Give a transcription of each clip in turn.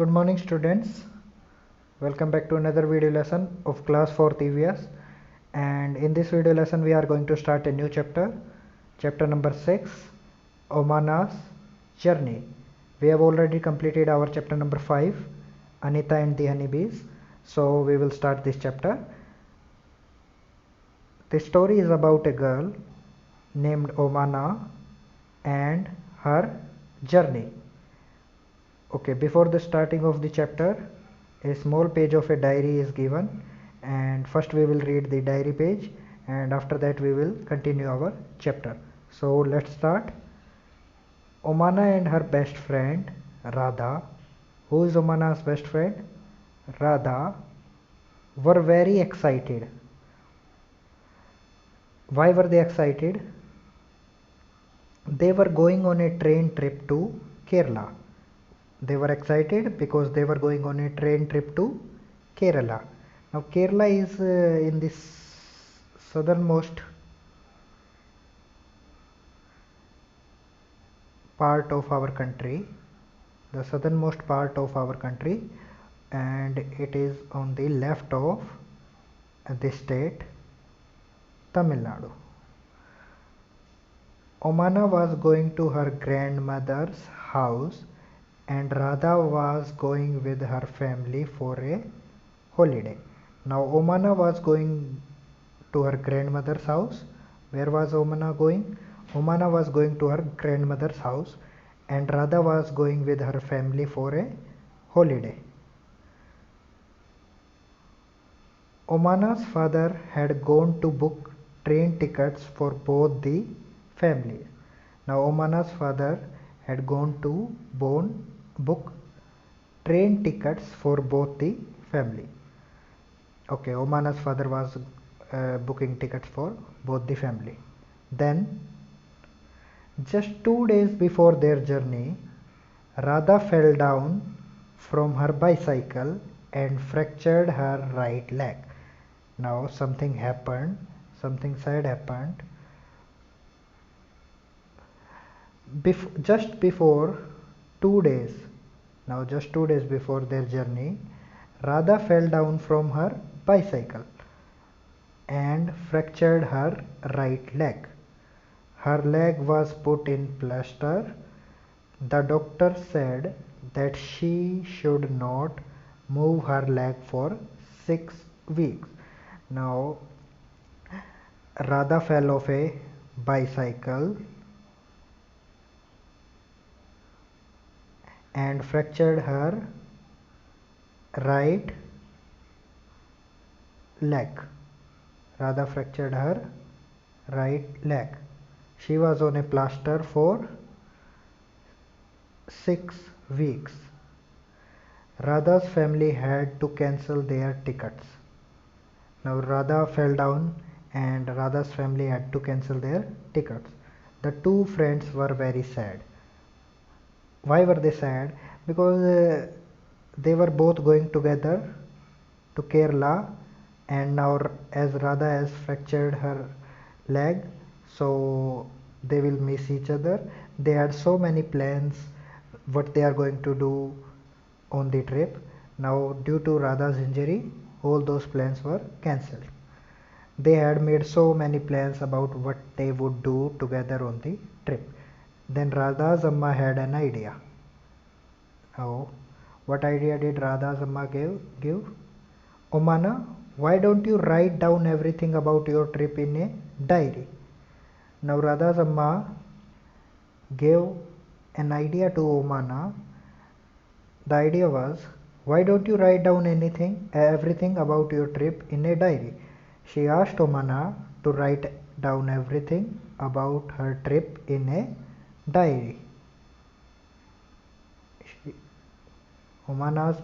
Good morning students. Welcome back to another video lesson of class 4th EVS, and in this video lesson we are going to start a new chapter number 6, Omana's journey. We have already completed our chapter number 5, Anita and the Honeybees. So we will start this chapter. The story is about a girl named Omana and her journey. Okay, before the starting of the chapter, a small page of a diary is given, and first we will read the diary page, and after that we will continue our chapter. So let's start. Omana and her best friend Radha, who is Omana's best friend? Radha, were very excited. Why were they excited? They were going on a train trip to Kerala. They were excited because they were going on a train trip to Kerala. Now Kerala is in the southernmost part of our country, and it is on the left of the state Tamil Nadu. Omana was going to her grandmother's house and Radha was going with her family for a holiday. Now Omana was going to her grandmother's house. Where was Omana going? Omana was going to her grandmother's house and Radha was going with her family for a holiday. Omana's father had gone to book train tickets for both the families. Now Omana's father had gone to book train tickets for both the family. Okay, Omana's father was booking tickets for both the family. Then, just 2 days before their journey, Radha fell down from her bicycle and fractured her right leg. Now something sad happened. Just 2 days before their journey, Radha fell down from her bicycle and fractured her right leg. Her leg was put in plaster. The doctor said that she should not move her leg for 6 weeks. Now Radha fell off a bicycle and fractured her right leg. Radha fractured her right leg. She was on a plaster for 6 weeks. Radha's family had to cancel their tickets. Now Radha fell down and Radha's family had to cancel their tickets. The two friends were very sad. Why were they sad? Because they were both going together to Kerala, and now as Radha has fractured her leg, so they will miss each other. They had so many plans what they are going to do on the trip. Now due to Radha's injury, all those plans were cancelled. They had made so many plans about what they would do together on the trip. Then Radha's Amma had an idea. Now, what idea did Radha's Amma give? Omana, why don't you write down everything about your trip in a diary? Now Radha's Amma gave an idea to Omana. The idea was, why don't you write down everything about your trip in a diary? She asked Omana to write down everything about her trip in a diary. Radha's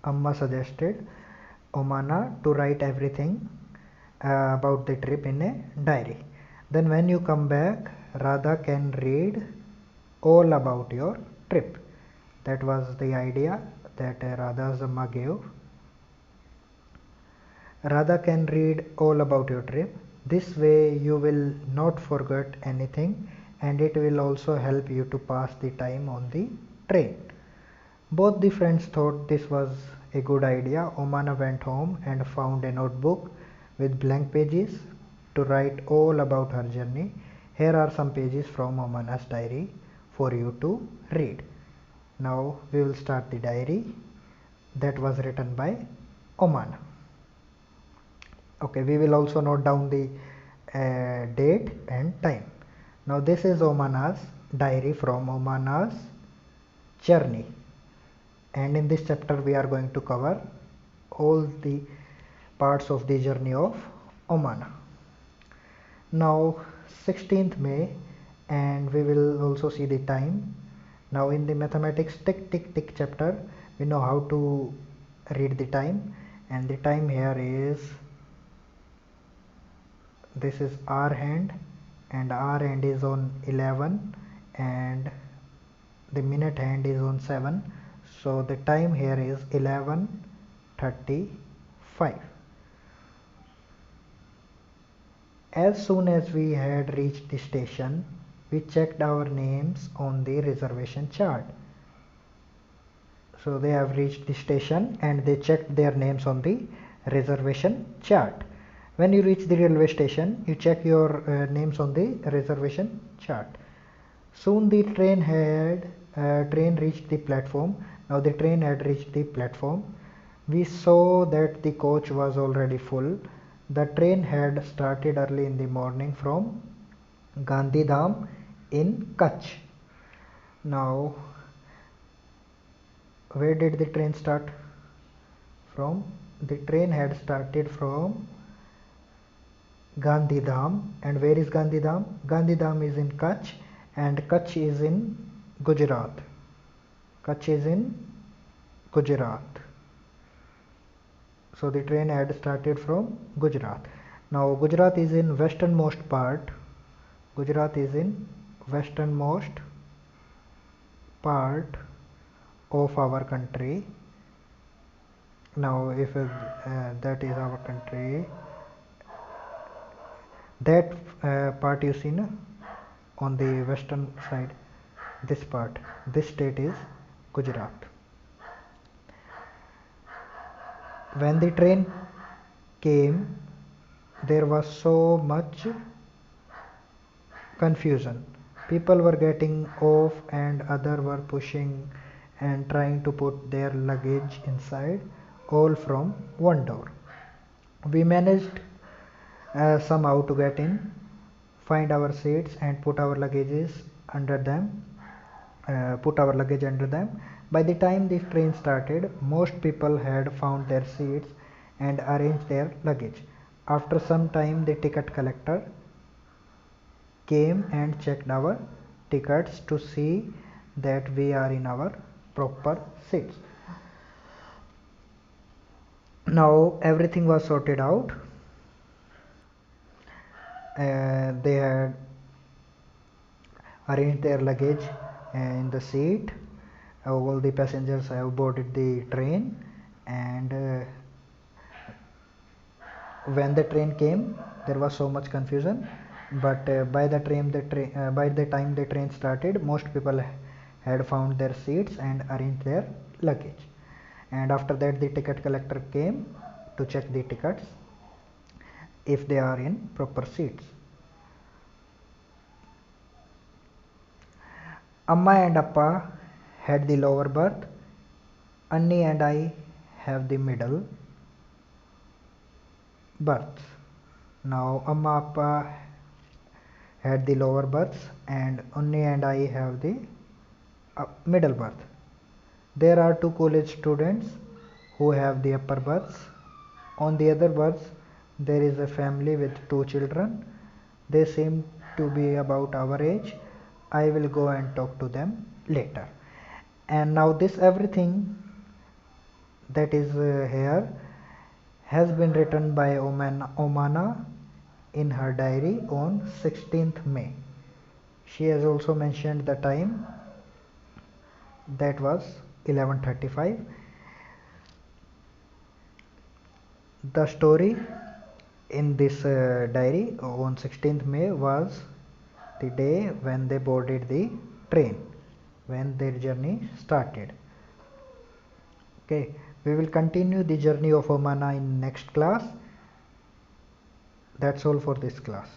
Amma suggested Omana to write everything about the trip in a diary. Then when you come back, Radha can read all about your trip. That was the idea that Radha's Amma gave. Radha can read all about your trip. This way you will not forget anything and it will also help you to pass the time on the train. Both the friends thought this was a good idea. Omana went home and found a notebook with blank pages to write all about her journey. Here are some pages from Omana's diary for you to read. Now we will start the diary that was written by Omana. Okay, we will also note down the date and time. Now this is Omana's diary from Omana's journey, and in this chapter we are going to cover all the parts of the journey of Omana. Now 16th May, and we will also see the time. Now in the mathematics tick tick tick chapter we know how to read the time, and the time here is, this is hour hand, and hour hand is on 11 and the minute hand is on 7, so the time here is 11:35. As soon as we had reached the station, we checked our names on the reservation chart. So they have reached the station and they checked their names on the reservation chart. When you reach the railway station, you check your names on the reservation chart. Soon the train reached the platform. Now the train had reached the platform. We saw that the coach was already full. The train had started early in the morning from Gandhidham in Kutch. Now, where did the train start from? The train had started from Gandhidham. And where is Gandhidham? Gandhidham is in Kutch, and Kutch is in Gujarat. Kutch is in Gujarat. So the train had started from Gujarat. Now Gujarat is in westernmost part. Gujarat is in westernmost part of our country. Now if that is our country, that part you see on the western side, this part, this state is Gujarat. When the train came, there was so much confusion. People were getting off and others were pushing and trying to put their luggage inside, all from one door. We managed somehow to get in, find our seats and put our luggage under them. By the time the train started, most people had found their seats and arranged their luggage. After some time, the ticket collector came and checked our tickets to see that we are in our proper seats. Now everything was sorted out. They had arranged their luggage in the seat. All the passengers have boarded the train, and when the train came, there was so much confusion, but by the time the train started, most people had found their seats and arranged their luggage. And after that, the ticket collector came to check the tickets if they are in proper seats. Amma and Appa had the lower berth. Annie and I have the middle berths. Now Amma Appa had the lower berths and Annie and I have the middle berth. There are two college students who have the upper berths. On the other berths, there is a family with two children. They seem to be about our age. I will go and talk to them later. And now this everything that is here has been written by Omana in her diary on 16th May. She has also mentioned the time, that was 11:35. The story in this diary on 16th May was the day when they boarded the train, when their journey started. Okay, we will continue the journey of Omanah in next class. That's all for this class.